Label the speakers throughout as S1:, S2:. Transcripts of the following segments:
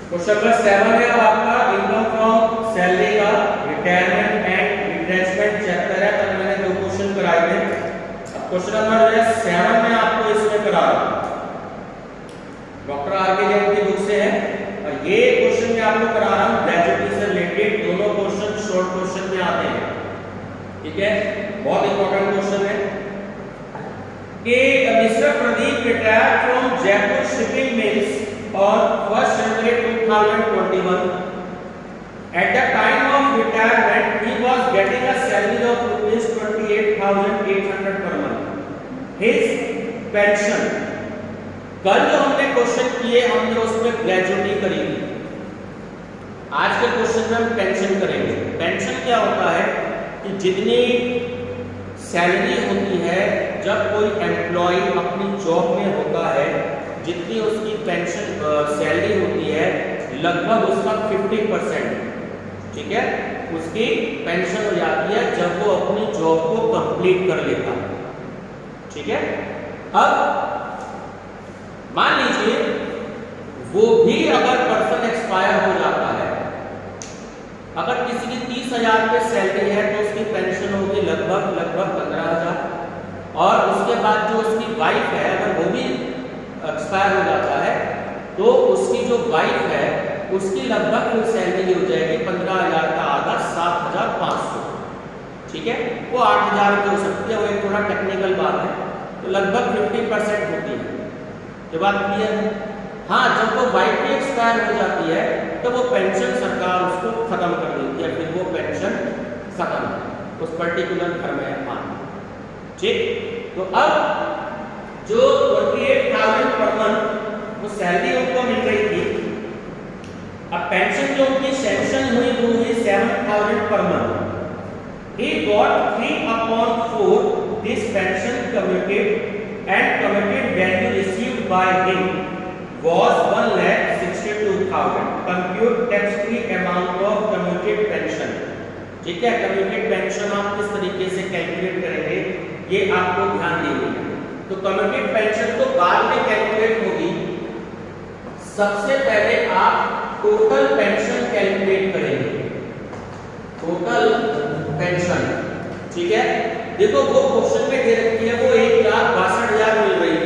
S1: Question number 7 है अब आपका इनकम फ्रॉम सैलरी का रिटायरमेंट एंड रिट्रेंचमेंट चैप्टर है। तो मैंने दो क्वेश्चन कराए थे। अब क्वेश्चन नंबर 7 में आपको इसमें करा रहा हूं, डॉक्टर आरके जैन की बुक से है और ये क्वेश्चन में आपको करा रहा हूं ग्रेजुएटी से रिलेटेड। दोनों क्वेश्चन शॉर्ट क्वेश्चन में आते हैं, ठीक है, बहुत इंपॉर्टेंट क्वेश्चन है कि mister Pradeep retired from Jaipur shipping mills on 1st January 2021. At the time of retirement, he was getting a salary of rupees 28,800 per month. His pension. कल जो हमने क्वेश्चन किए हमने उसमें ग्रेजुएटी करी थी। आज के क्वेश्चन में हम पेंशन करेंगे। पेंशन क्या होता है कि जितनी सैलरी होती है जब कोई एम्प्लॉय अपनी जॉब में होता है, जितनी उसकी पेंशन सैलरी होती है लगभग उसका 50%, ठीक है, उसकी पेंशन हो जाती है जब वो अपनी जॉब को कंप्लीट कर लेता है, ठीक है। अब मान लीजिए वो भी अगर पर्सन एक्सपायर हो जाता है, अगर किसी की 30,000 पे सैलरी है तो उसकी पेंशन होगी लगभग 15,000 और उसके बाद जो उसकी वाइफ है अगर वो भी एक्सपायर हो जाता है तो उसकी जो वाइफ है उसकी लगभग कुल सैलरी हो जाएगी 15,000 का आधा 7,500, ठीक है। वो 8,000 की हो सकती है, वो एक थोड़ा टेक्निकल बात है, तो लगभग 50% होती है। ये बात क्लियर है? हाँ, जब वो वाइफ भी एक्सपायर हो जाती है तो वो पेंशन सरकार उसको खत्म कर देती है, फिर वो पेंशन खत्म उस पर्टिकुलर घर में मान, ठीक। तो अब जो 28,000 पर मंथ वो सैलरी उनको मिल रही थी, अब पेंशन जो उनकी सैंक्शन हुई वो हुई 7,000 per month. He got 3/4 this pension commuted and commuted value received by him was 1,62,000. Compute tax-free amount of commuted pension, ठीक है। commuted pension आप किस तरीके से कैलकुलेट करेंगे ये आपको ध्यान देना है। तो कम्यूटेड पेंशन तो बाद में कैलकुलेट होगी, सबसे पहले आप टोटल पेंशन कैलकुलेट करेंगे, टोटल पेंशन, ठीक है। देखो वो क्वेश्चन में दे रखी है वो 1,62,000 मिल रही है,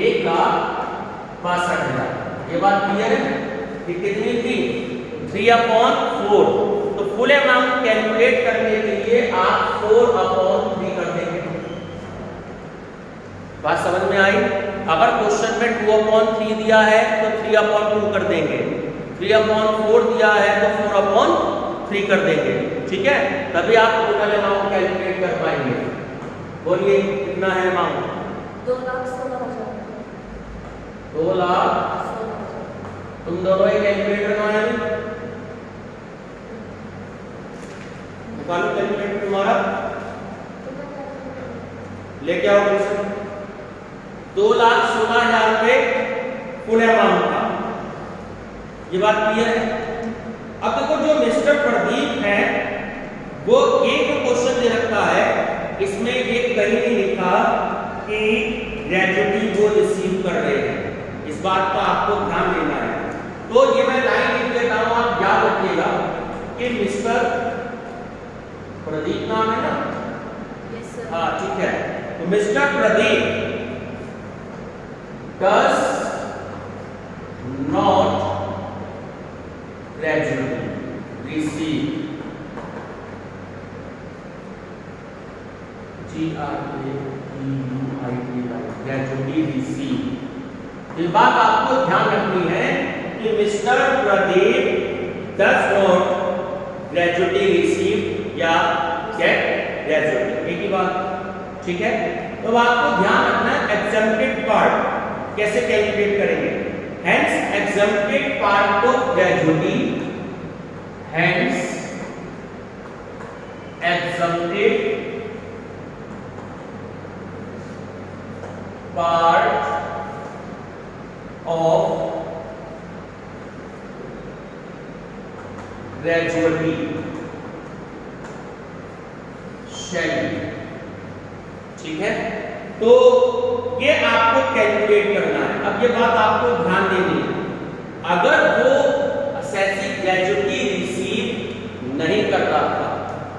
S1: 1,62,000, ये बात क्लियर है कि कितनी थी 3/4। तो फुल अमाउंट कैलकुलेट करने के लिए आप 4/3 कर देंगे। बात समझ में आई? अगर क्वेश्चन में 2/3 दिया है तो 3/2 कर देंगे, 3/4 दिया है तो 4/3 कर देंगे, ठीक है। तभी आप टोटल अमाउंट कैलकुलेट कर पाएंगे। बोलिए कितना है अमाउंट?
S2: 2,16,000।
S1: 2,16,000। तुम दोनों ही कैलकुलेटर कहाँ है? निकालो कैलकुलेटर तुम्हारा, लेके आओ क्वेश्चन। 2,16,000 रुपए फुल अमाउंट था, ये बात क्लियर है। अब देखो जो मिस्टर प्रदीप है वो एक क्वेश्चन दे रखा है, इसमें ये कहीं नहीं लिखा कि ग्रेजुएटी वो रिसीव कर रहे हैं, इस बात का आपको ध्यान देना है। तो ये मैं लाइन लिख देता हूं, आप याद रखिएगा कि मिस्टर प्रदीप नाम है ना?
S2: Yes sir.
S1: हाँ ठीक है। तो mister Pradeep does not gradually receive gradually receive। इस बात आपको ध्यान रखनी है कि mister Pradeep does not gradually receive या get gradually, एक ही बात, ठीक है। तो आपको ध्यान रखना है एग्जम्प्टेड पार्ट कैसे कैलकुलेट करेंगे। Hence exempted part of gratuity, hence exempted part of gratuity shall, ठीक है। तो ये आपको कैलकुलेट करना है। अब ये बात आपको ध्यान देनी है, अगर वो असेसी ग्रेजुटी रिसीव नहीं कर रहा था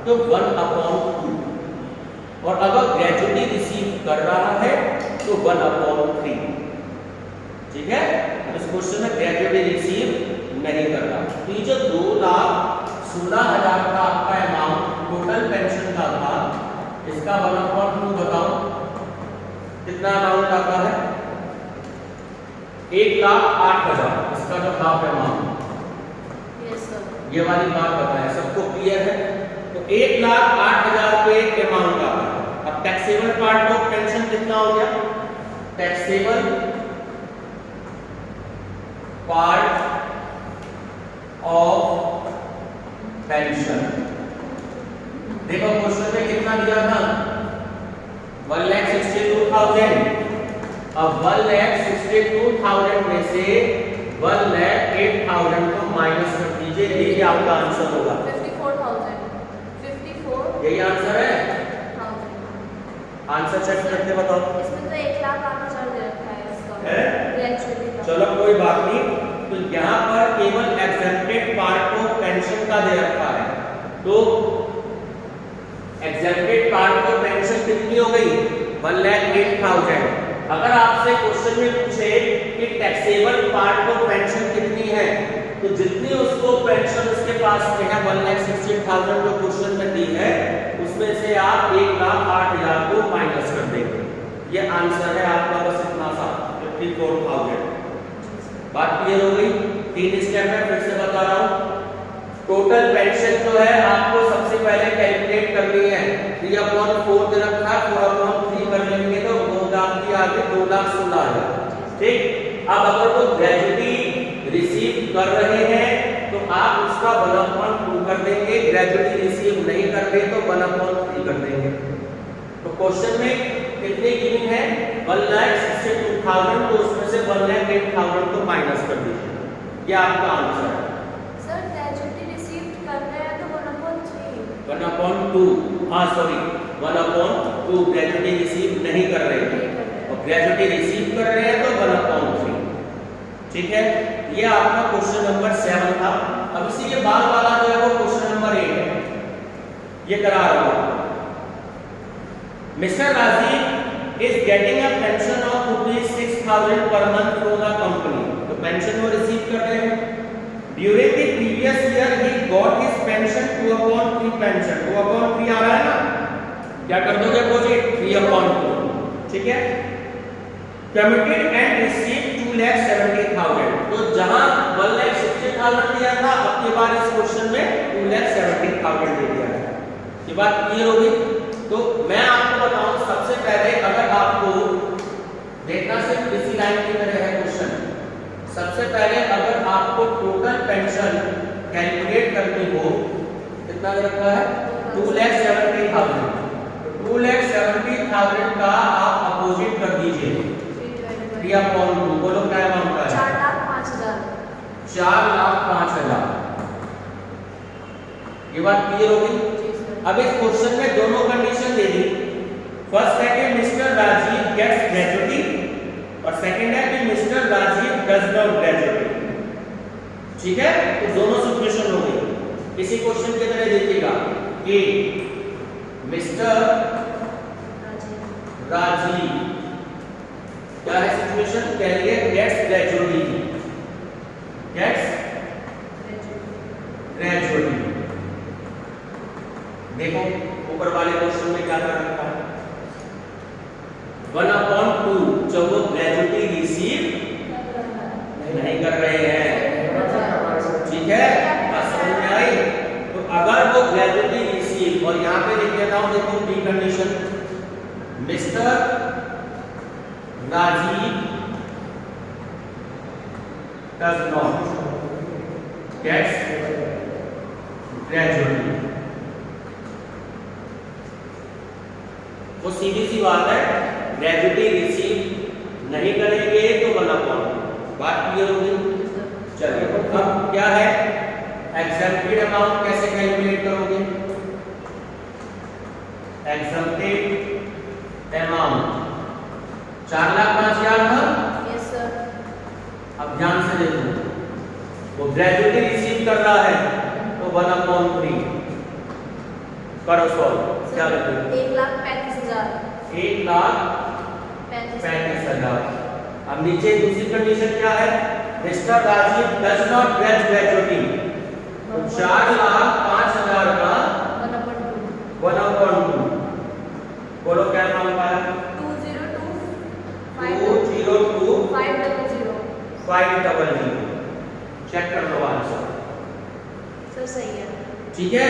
S1: तो 1/2, और अगर ग्रेजुटी रिसीव कर रहा है तो 1/3। ठीक है, इस क्वेश्चन में ग्रेजुटी रिसीव नहीं कर रहा। तो ये जो 2,16,000 का आपका अमाउंट टोटल पेंशन का था, इसका 1/2 बताओ कितना अमाउंट आता है? 1,08,000, इसका जो हाफ अमाउंट।
S2: Yes sir.
S1: ये वाली बात बताएं, सबको क्लियर है? तो 1,08,000 रुपए अमाउंट आता है। अब टैक्सेबल पार्ट ऑफ पेंशन कितना हो गया? टैक्सेबल पार्ट ऑफ पेंशन, देखो क्वेश्चन में कितना दिया था? 1,62,000। अब 1,62,000 में से 1,08,000 को माइनस कर दीजिए, यही आपका आंसर होगा।
S2: 54,000। 54,000।
S1: यही आंसर है? आंसर चेक करके बताओ।
S2: इसमें तो 1,08,000 दे रखा है इसका
S1: है?
S2: ग्रेजुटी का।
S1: चलो कोई बात नहीं, तो यहाँ पर केवल एग्जेम्प्टेड पार्ट को पेंशन का दे रखा है, तो एग्जेम्प्टेड पार्ट को पेंशन कितनी हो गई? 1,08,000। अगर आपसे क्वेश्चन में पूछे कि टैक्सेबल पार्ट को पेंशन कितनी है, तो जितनी उसको पेंशन उसके पास में है 1,60,000 जो क्वेश्चन में दी है, उसमें से आप 1,08,000 को माइनस कर देंगे। ये आंसर है आपका, बस इतना सा 54,000। बात क्लियर हो गई? 3 स्टेप में फिर से बता रहा हूँ। टोटल पेंशन जो है आपको सबसे पहले कैलकुलेट करनी है। 3/4 दे रखा है, 4/3 कर लेंगे तो 2,00,000 की आगे 2,16,000। ठीक, अब अगर वो ग्रेजुटी रिसीव कर रहे हैं तो आप उसका 1/2 कर देंगे, ग्रेजुटी रिसीव नहीं कर रहे तो 1/3 कर देंगे। तो क्वेश्चन में कितने गिवन है? 1,62,000, तो उसमें से 1,08,000 को माइनस कर दीजिए, ये आपका आंसर है।
S2: सर ग्रेजुटी रिसीव कर रहे हैं तो 1/3।
S1: 1/2, हाँ सॉरी 1/2 ग्रेजुटी रिसीव नहीं कर रहे हैं, और ग्रेजुटी रिसीव कर रहे हैं तो 1/3। ठीक है, ये आपका क्वेश्चन नंबर 7 था। अब इसी के बाद वाला जो है वो क्वेश्चन नंबर 8 है, ये करा रहा हूं। Mister Rajiv is getting a pension of ₹6,000 per month from the company, तो पेंशन वो रिसीव कर रहे हैं। During the previous year he got his pension 2/3 pension, 2/3 आ रहा है ना, क्या कर दोगे अपोजिट? 3/2। ठीक है, कमिटेड एंड रिसीव 2,70,000, तो जहां 1,60,000 दिया था, अब की बार इस क्वेश्चन में 2,70,000 दे दिया है। ये बात क्लियर हो गई? तो मैं आपको बताऊं, सबसे पहले अगर आपको देखना सिर्फ इसी लाइन की तरह है क्वेश्चन, सबसे पहले अगर आपको टोटल पेंशन कैलकुलेट करनी हो, कितना दे रखा है? 2,70,000। 2,70,000 का आप अपोजिट कर दीजिए 3/2, बोलो क्या अमाउंट है?
S2: 4,05,000।
S1: 4,05,000। ये बात क्लियर हो गई? अब इस क्वेश्चन में दोनों कंडीशन दे दी। फर्स्ट है कि मिस्टर राजीव गेट्स ग्रेजुटी, और सेकंड है कि mister Rajiv does not gratuity. ठीक है, तो दोनों सिचुएशन हो गई। इसी क्वेश्चन की तरह देखिएगा कि मिस्टर राजीव, क्या है सिचुएशन? कह लिए गेट्स ग्रेजुटी, गेट्स ग्रेजुटी। देखो ऊपर वाले क्वेश्चन में क्या कर रखा है? 1/2 जब वो ग्रेजुटी रिसीव नहीं कर रहे हैं। ठीक है, समझ में आई? तो अगर वो ग्रेजुटी रिसीव, और यहाँ पे लिख देता हूं, देखो pre condition, mister Rajiv does not gets gratuity, वो सीधी सी बात है, ग्रेजुटी रिसीव नहीं करेंगे तो 1/2। बात क्लियर होगी? चलिए, अब क्या है? एग्जम्प्टेड अमाउंट कैसे कैलकुलेट करोगे? एग्जम्प्टेड अमाउंट 4,05,000 था।
S2: Yes sir.
S1: अब ध्यान से देखो, वो ग्रेजुअली रिसीव कर रहा है तो 1/3 करो सॉल्व। क्या लिखोगे?
S2: 1,35,000।
S1: 1,35,000। अब नीचे दूसरी कंडीशन क्या है? Mister Rajiv does not graduating, तो 4,05,000 का 1/2। बोलो क्या नाम पाया? 202,500 चेक कर लो आंसर।
S2: सर सही है।
S1: ठीक है,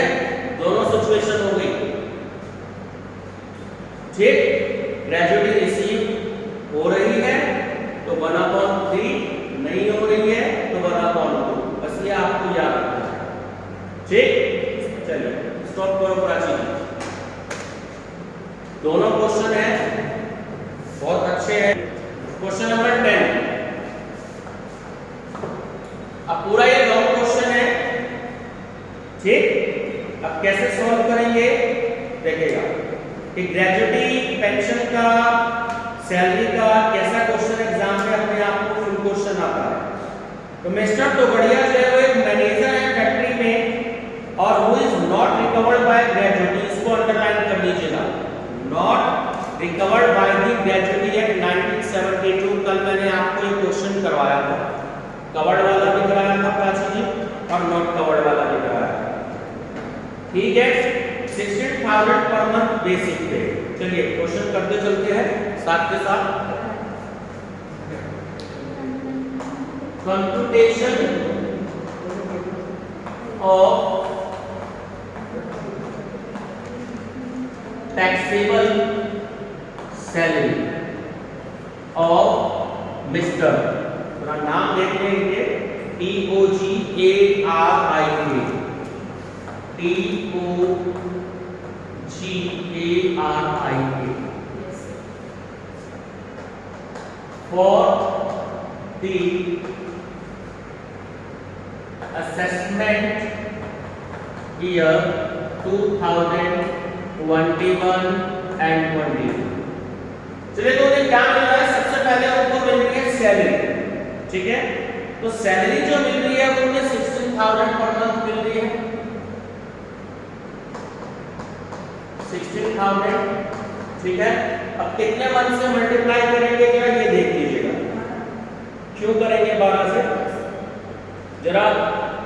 S1: दोनों सिचुएशन हो गई। ठीक, ग्रेजुएटी रिसीव हो रही है तो 1/3, नहीं हो रही है तो 1/2। बस ये आपको याद रखना है। ठीक, चलिए स्टॉप करो प्राची। दोनों क्वेश्चन है बहुत अच्छे हैं। Question number 10। अब पूरा ये लॉन्ग क्वेश्चन है। ठीक, अब कैसे सॉल्व करेंगे देखिएगा कि ग्रेजुएटी पेंशन का, सैलरी का कैसा क्वेश्चन एग्जाम में अपने आप को फुल क्वेश्चन आता है। तो मिस्टर तो बढ़िया जो है वो एक मैनेजर है फैक्ट्री में और who is not recovered by gratuity, इसको अंडरलाइन कर लीजिएगा। Not recovered by the gratuity at 1972। कल मैंने आपको एक क्वेश्चन करवाया था, कवर्ड वाला भी कराया था प्राची जी और नॉट कवर्ड वाला भी कराया था। ठीक है, 16,000 पर मंथ बेसिक पे। चलिए क्वेश्चन करते चलते हैं साथ के साथ। Computation of taxable salary of mister, थोड़ा नाम देख लेंगे, TOGARIK, TOGARIK for the assessment year 2021 and 22। चलिए तो क्या मिल रहा है? सबसे पहले उनको मिल रही है सैलरी। ठीक है, तो सैलरी जो मिल रही है वो उन्हें 16,000 पर मंथ मिल रही है। 16,000। ठीक है, अब कितने मंथ से मल्टीप्लाई करेंगे जरा ये देख लीजिएगा। क्यों करेंगे 12 से? जरा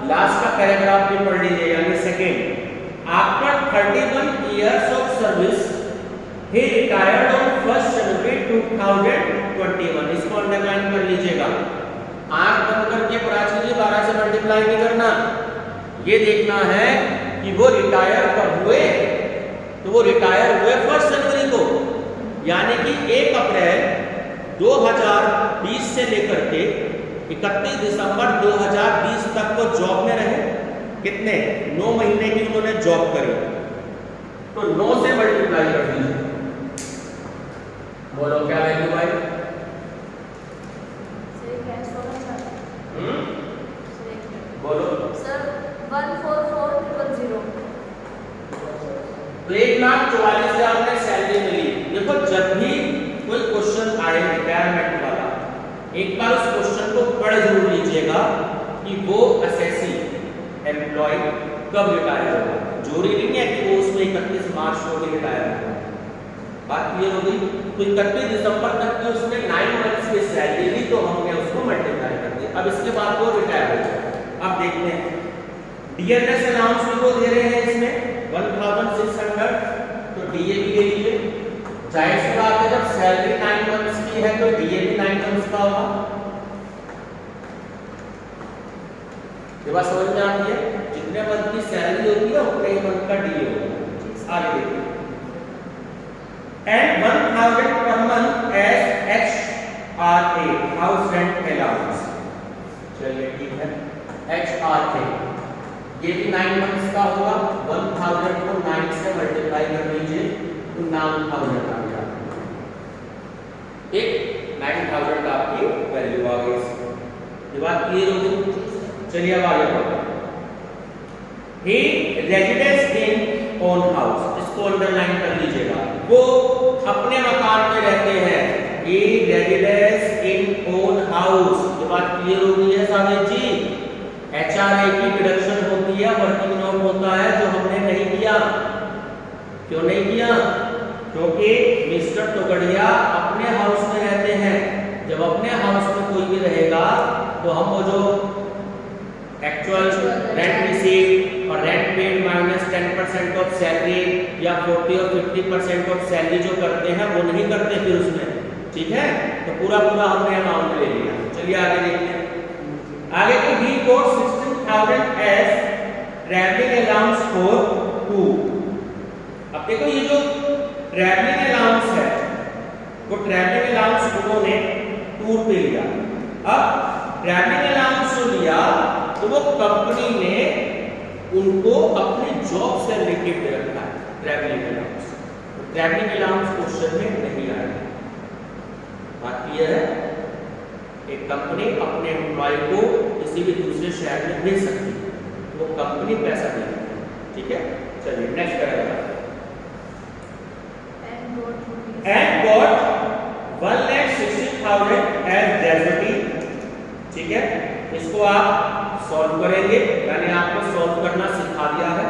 S1: लास्ट का पैराग्राफ भी पढ़ लीजिए, यानी second. After 31 years of service he retired on 1st January 2021। इसको अंडरलाइन कर लीजिएगा। आंख बंद करके प्राची जी 12 से मल्टीप्लाई नहीं करना, ये देखना है कि वो रिटायर कब हुए। तो वो रिटायर हुए 1 जनवरी को, यानी कि 1 अप्रैल 2020 से लेकर के 31 दिसंबर 2020 तक वो जॉब में रहे। कितने? 9 महीने की उन्होंने जॉब करी, तो 9 से मल्टीप्लाई कर दीजिए। बोलो क्या वैल्यू भाई? बोलो
S2: सर 144,000।
S1: तो 1,44,000 में सैलरी मिली। देखो जब भी कोई क्वेश्चन आए रिटायरमेंट वाला, एक बार उस क्वेश्चन को पढ़ जरूर लीजिएगा कि वो असेसी एम्प्लॉय कब रिटायर होगा। जरूरी नहीं है कि वो उसमें 31 मार्च को भी रिटायर होगा। बात क्लियर हो गई? तो 31 दिसंबर तक की उसने 9 मंथ्स की सैलरी ली, तो हमने उसको मल्टीप्लाई कर दिया। अब इसके बाद वो रिटायर हो गया। अब देखते हैं डीएनएस अलाउंस भी वो दे रहे हैं इसमें 1,600, तो डीए भी ले लीजिए। जाहिर सी बात है जब सैलरी 9 मंथ्स की है तो डीए भी 9 मंथ्स का होगा। ये बात समझ में आती है? जितने मंथ की सैलरी होती है उतने ही मंथ का डीए होगा। आगे देखिए, and 1,000 per month as HRA house rent allowance. चलिए ठीक है, HRA ये भी 9 मंथ्स का होगा। 1,000 को 9 से मल्टीप्लाई कर लीजिए तो 9,000 आ गया। एक 9,000 का आपकी वैल्यू आ गई। ये बात क्लियर हो गई? चलिए अब आगे बढ़ते हैं। He resides in own house, इसको अंडरलाइन कर लीजिएगा। वो अपने मकान में रहते हैं। He resides in own house। ये बात क्लियर हो गई है साबित जी? HRA की डिडक्शन होती है, वर्किंग नोट होता है जो हमने नहीं किया। क्यों नहीं किया? क्योंकि मिस्टर तोगड़िया अपने हाउस में रहते हैं। जब अपने हाउस में कोई भी रहेगा तो हम वो जो एक्चुअल रेंट रिसीव और rent paid minus 10% of salary या 40 और 50% ऑफ सैलरी जो करते हैं वो नहीं करते फिर उसमें, ठीक है। तो पूरा हमने अमाउंट ले लिया। चलिए आगे देखते हैं। आगे की ही कोट 16,000 एज ट्रैवलिंग अलाउंस फॉर 2। अब देखो ये जो ट्रैवलिंग अलाउंस है वो ट्रैवलिंग अलाउंस उन्होंने टूर पे लिया। अब ट्रैवलिंग अलाउंस जो लिया तो वो कंपनी ने उनको अपने जॉब से रिलेटेड दे रखा है ट्रैवलिंग अलाउंस। तो ट्रैवलिंग अलाउंस क्वेश्चन में नहीं आएगा। बात क्लियर है? एक कंपनी अपने एम्प्लॉय को किसी भी दूसरे शहर में भेज सकती है, तो वो कंपनी पैसा देती है, ठीक है। चलिए नेक्स्ट करेगा। एंड गॉट 1,60,000 एज ग्रेजुटी, ठीक है। इसको आप सॉल्व करेंगे, मैंने आपको सॉल्व करना सिखा दिया है।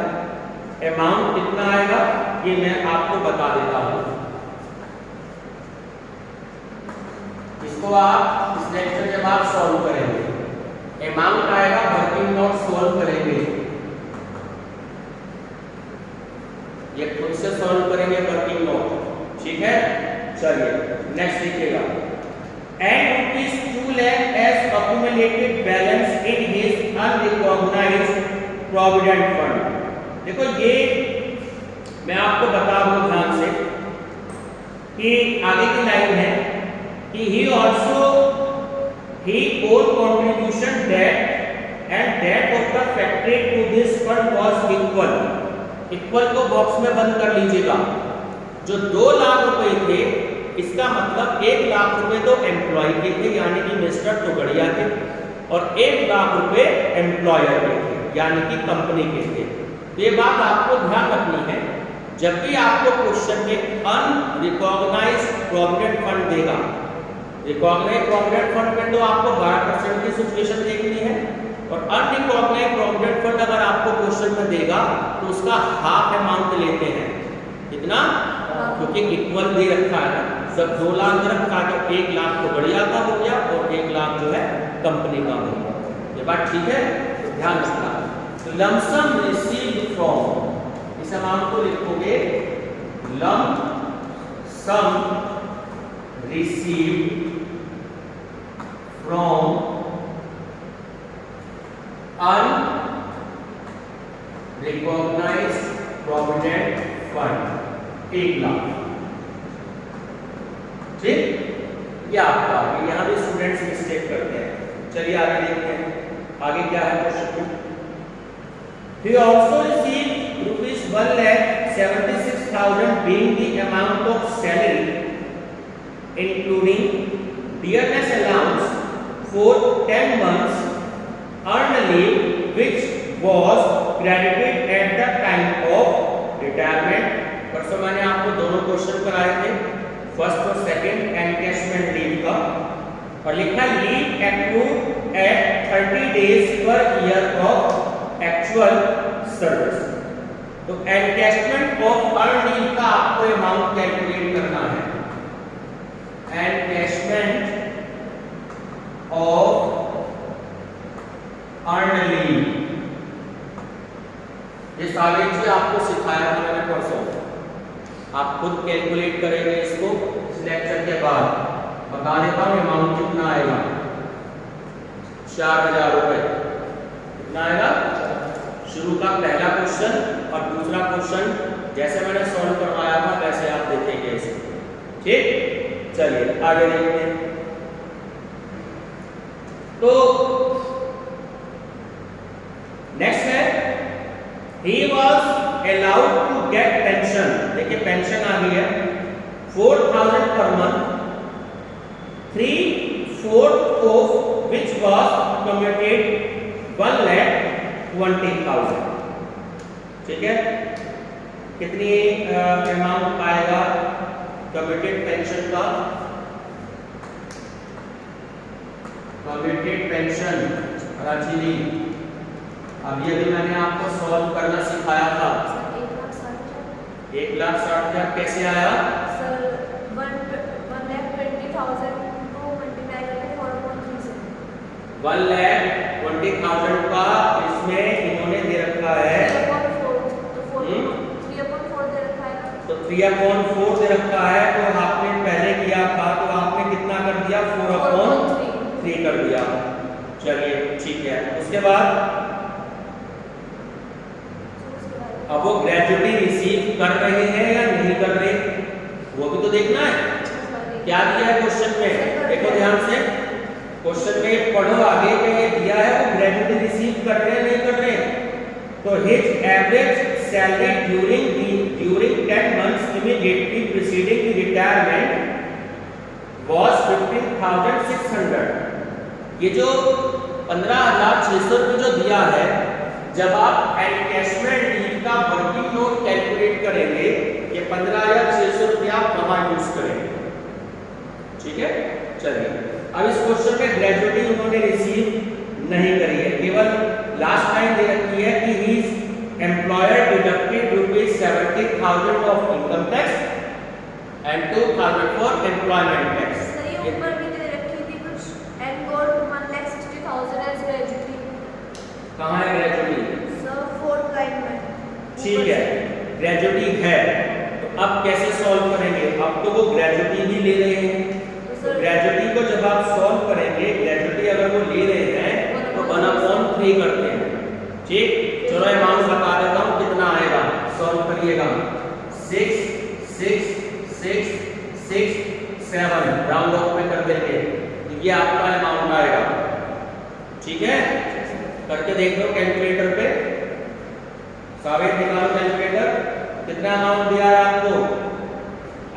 S1: अमाउंट कितना आएगा ये मैं आपको बता देता हूं। इसको आप इस लेक्चर के बाद सॉल्व करेंगे। अमाउंट आएगा, वर्किंग नोट सॉल्व करेंगे, ये खुद से सॉल्व करेंगे वर्किंग नोट, ठीक है। चलिए नेक्स्ट देखिएगा। And ₹2 lakh as accumulated balance in his unrecognized provident fund। देखो ये मैं आपको बता दूं ध्यान से कि आगे की लाइन है कि he owed contribution debt and debt of the factory to this fund was equal को बॉक्स में बंद कर लीजिएगा। जो 2 लाख रुपए थे इसका मतलब 1 लाख रुपए तो एम्प्लॉय के थे यानी कि मिस्टर तोगड़िया के, और 1 लाख रुपए एम्प्लॉयर के थे यानी कि कंपनी के थे। तो ये बात आपको ध्यान रखनी है, जब भी आपको क्वेश्चन में अनरिकॉग्नाइज्ड प्रोविडेंट फंड देगा, रिकॉग्नाइज्ड प्रोविडेंट फंड में तो आपको 12% की सिचुएशन देखनी है, और अनरिकॉग्नाइज्ड प्रोविडेंट फंड अगर आपको क्वेश्चन में देगा तो उसका हाफ अमाउंट लेते हैं। कितना? क्योंकि इक्वल दे रखा है ना, सब 2 लाख दे रखा है तो 1 लाख तो बढ़िया का हो गया और 1 लाख जो है कंपनी का हो गया। ये बात ठीक है, तो ध्यान रखना। तो लमसम रिसीव्ड फ्रॉम, इस अमाउंट को लिखोगे lump sum received from unrecognised provident fund 1 lakh, ठीक। ये आपका यहाँ भी स्टूडेंट्स मिस्टेक करते हैं। चलिए आगे देखते हैं, आगे क्या है question. He also received ₹1,76,000 being the amount of salary including dearness allowance for 10 months earned leave which was credited at the time of retirement। परसों मैंने आपको दोनों क्वेश्चन कराए थे, फर्स्ट और सेकंड एनकैशमेंट लीव का, और लिखा leave accrued at 30 days per year of actual service। तो एनकैशमेंट ऑफ अर्न लीव का आपको अमाउंट कैलकुलेट करना है। एनकैशमेंट ऑफ अर्न लीव, ये सारी चीज आपको सिखाया था मैंने परसों, आप खुद कैलकुलेट करेंगे इसको इस लेक्चर के बाद। बता देता हूँ अमाउंट कितना आएगा, 4,000 रुपए। कितना आएगा? शुरू का पहला क्वेश्चन और दूसरा क्वेश्चन जैसे मैंने सॉल्व करवाया था वैसे आप देखेंगे इसको, ठीक। चलिए आगे देखते हैं। तो नेक्स्ट है he was allowed to get pension। देखिए पेंशन आ गई है 4,000 per month, 3/4 of which was commuted 1,20,000, ठीक है। कितनी अमाउंट आएगा कम्यूटेड पेंशन का? कम्यूटेड पेंशन रांची अभी अभी मैंने आपको सॉल्व करना सिखाया था।
S2: सर 1,60,000
S1: 1,60,000 कैसे आया?
S2: सर 1,20,000 को मल्टीप्लाई करके 4/3 से
S1: 1,20,000 का इसमें इन्होंने दे रखा है
S2: 3/4 तो 3/4 दे रखा है ना।
S1: तो 3/4 दे रखा है, तो आपने पहले किया था तो आपने कितना कर दिया? 4/3 कर दिया। चलिए ठीक है। उसके बाद अब वो ग्रेजुटी रिसीव कर रहे हैं या नहीं कर रहे, वो भी तो देखना है। क्या दिया है क्वेश्चन में? देखो ध्यान से, क्वेश्चन में पढ़ो आगे के ये दिया है वो ग्रेजुटी रिसीव कर रहे हैं नहीं कर रहे। तो his average salary during 10 months immediately preceding the retirement was 15,600। ये जो 15,600 रुपये जो दिया है, जब आप एनकैशमेंट लीव का वर्किंग नोट कैलकुलेट करेंगे, ये 15,600 रुपया आप कहाँ यूज करेंगे? ठीक है, चलिए अब इस क्वेश्चन में ग्रेजुटी उन्होंने रिसीव नहीं करी है, केवल लास्ट लाइन दे रखी है कि he is employer deducted ₹70,000 of income tax and 2,000 for employment tax.
S2: Sir ये ऊपर भी दे रखी थी कुछ एंड गॉट 1,60,000 एज ग्रेजुटी।
S1: कहाँ है ग्रेजुटी?
S2: सर 4th लाइन में।
S1: ठीक है, ग्रेजुटी है, तो अब कैसे सॉल्व करेंगे? अब तो वो ग्रेजुटी भी ले रहे हैं, तो ग्रेजुटी को जब आप सॉल्व करेंगे, ग्रेजुटी अगर वो ले रहे हैं तो 1/3 करते हैं। ठीक, चलो अमाउंट बता देता हूँ कितना आएगा, सॉल्व करिएगा। 6 6 6 6 7 राउंड ऑफ में कर देंगे, ये आपका अमाउंट आएगा। ठीक है, करके देख लो कैलकुलेटर पे, साबित निकालो कैलकुलेटर। कितना अमाउंट दिया है आपको?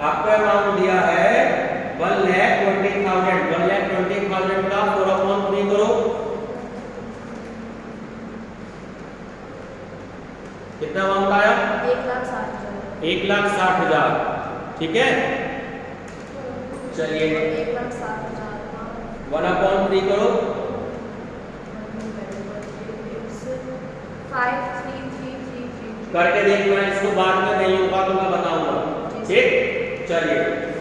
S1: आपका अमाउंट दिया है 1,20,000। 1,20,000 का 4/3 करो, कितना अमाउंट आया?
S2: 1,60,000।
S1: 1,60,000। ठीक है, चलिए
S2: 1,60,000
S1: 1/3 करो,
S2: 5,3,3,3,3
S1: करके देखना, इसको बाद में नहीं होगा तो मैं बताऊंगा। ठीक, चलिए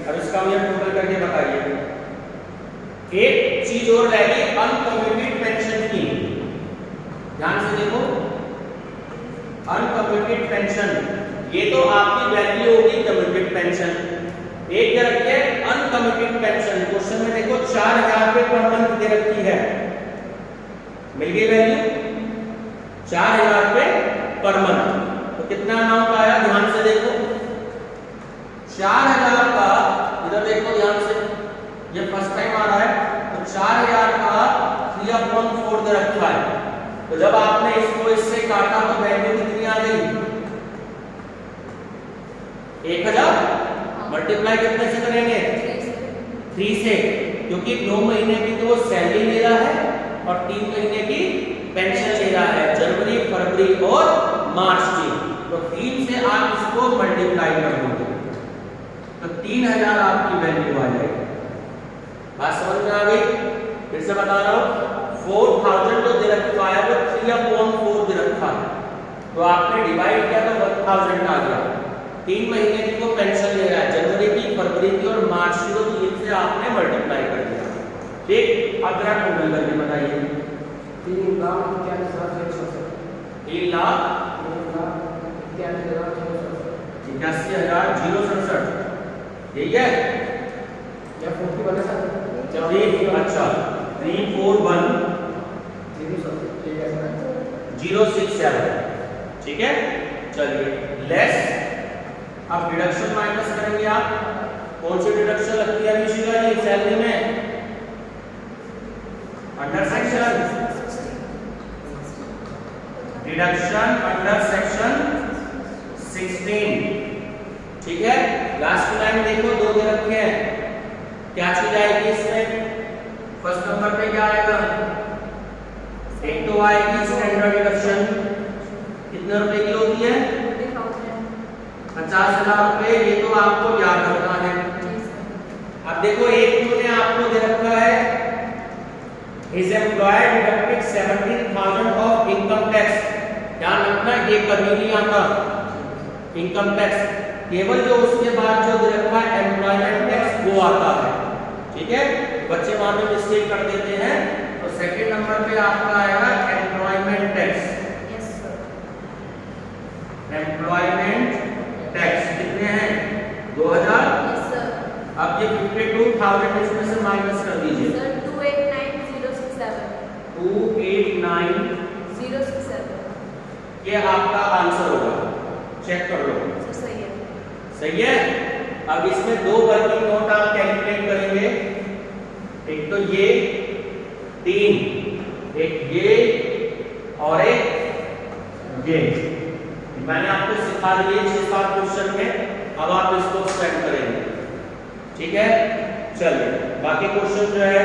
S1: अब इसका मुझे टोटल करके बताइए। एक चीज और रहेगी, अनकम्यूटेड पेंशन की, ध्यान से देखो। अनकम्यूटेड पेंशन, ये तो आपकी वैल्यू होगी कम्यूटेड पेंशन। एक दे रखी है अनकम्यूटेड पेंशन, क्वेश्चन में देखो 4,000 रुपये पर मंथ दे रखी है, मिल गई वैल्यू 4,000 रुपये पर मंथ। तो कितना अमाउंट आया? ध्यान से देखो, 4,000 का, इधर देखो ध्यान से, ये फर्स्ट टाइम आ रहा है, तो 4,000 का 3/4 दे रखा है। तो जब आपने इसको इससे काटा तो वैल्यू कितनी आ गई? 1,000। मल्टीप्लाई कितने से करेंगे? 3 से, क्योंकि 9 महीने की तो वो सैलरी ले रहा है और 3 महीने की पेंशन ले रहा है, जनवरी, फरवरी और मार्च की। तो 3 से आप इसको मल्टीप्लाई कर दोगे तो 3,000 आपकी वैल्यू आ जाएगी। बात समझ में आ गई? फिर से बता रहा हूँ, 4,000 तो दे रखा है, वो 3/4 दे रखा है, तो आपने डिवाइड किया तो 1,000 आ गया। 3 महीने की वो पेंशन ले रहा है, जनवरी की, फरवरी की और मार्च की, तो 3 से आपने मल्टीप्लाई कर दिया। ठीक, अब जरा टोटल करके बताइए।
S3: 3,81,667
S1: 3,81,067 यही है
S3: या 40 वाले सर?
S1: अच्छा 341,067। ठीक है, चलिए लेस, अब डिडक्शन माइनस करेंगे आप। कौन सी डिडक्शन लगती है निशिका जी सैलरी में? Under section deduction under section 16। ठीक है, लास्ट लाइन देखो, 2 दे रखे हैं, क्या चीज आएगी इसमें? फर्स्ट नंबर पे क्या आएगा? एक तो आएगी स्टैंडर्ड डिडक्शन, कितने रुपए की होती है? 50,000 रुपए, ये तो आपको याद रखना है। अब देखो एक उन्होंने आपको दे रखा है, is employer deducted 17,000 of income tax, ध्यान रखना ये कभी नहीं आता इनकम टैक्स, केवल जो उसके बाद जो दे रखा है एम्प्लॉयमेंट टैक्स वो आता है। ठीक है, बच्चे वहां पे मिस्टेक कर देते हैं। तो सेकंड नंबर पे आपका आएगा employment tax.
S2: Yes, sir.
S1: Employment tax कितने हैं 2000।
S2: Yes, sir.
S1: अब ये 52,000 इसमें से माइनस कर दीजिए।
S2: Sir, 289067.
S1: 289067
S2: 067.
S1: ये आपका आंसर होगा, चेक कर लो।
S2: Sir, सही है।
S1: सही है। अब इसमें दो वर्किंग नोट आप कैलकुलेट करेंगे, एक तो ये 3, एक ये और एक ये। मैंने आपको सिखा दिए 6-7 क्वेश्चन में, अब आप इसको स्टैंड करेंगे। ठीक है, चलिए बाकी क्वेश्चन जो है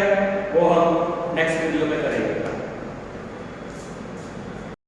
S1: वो हम नेक्स्ट वीडियो में करेंगे।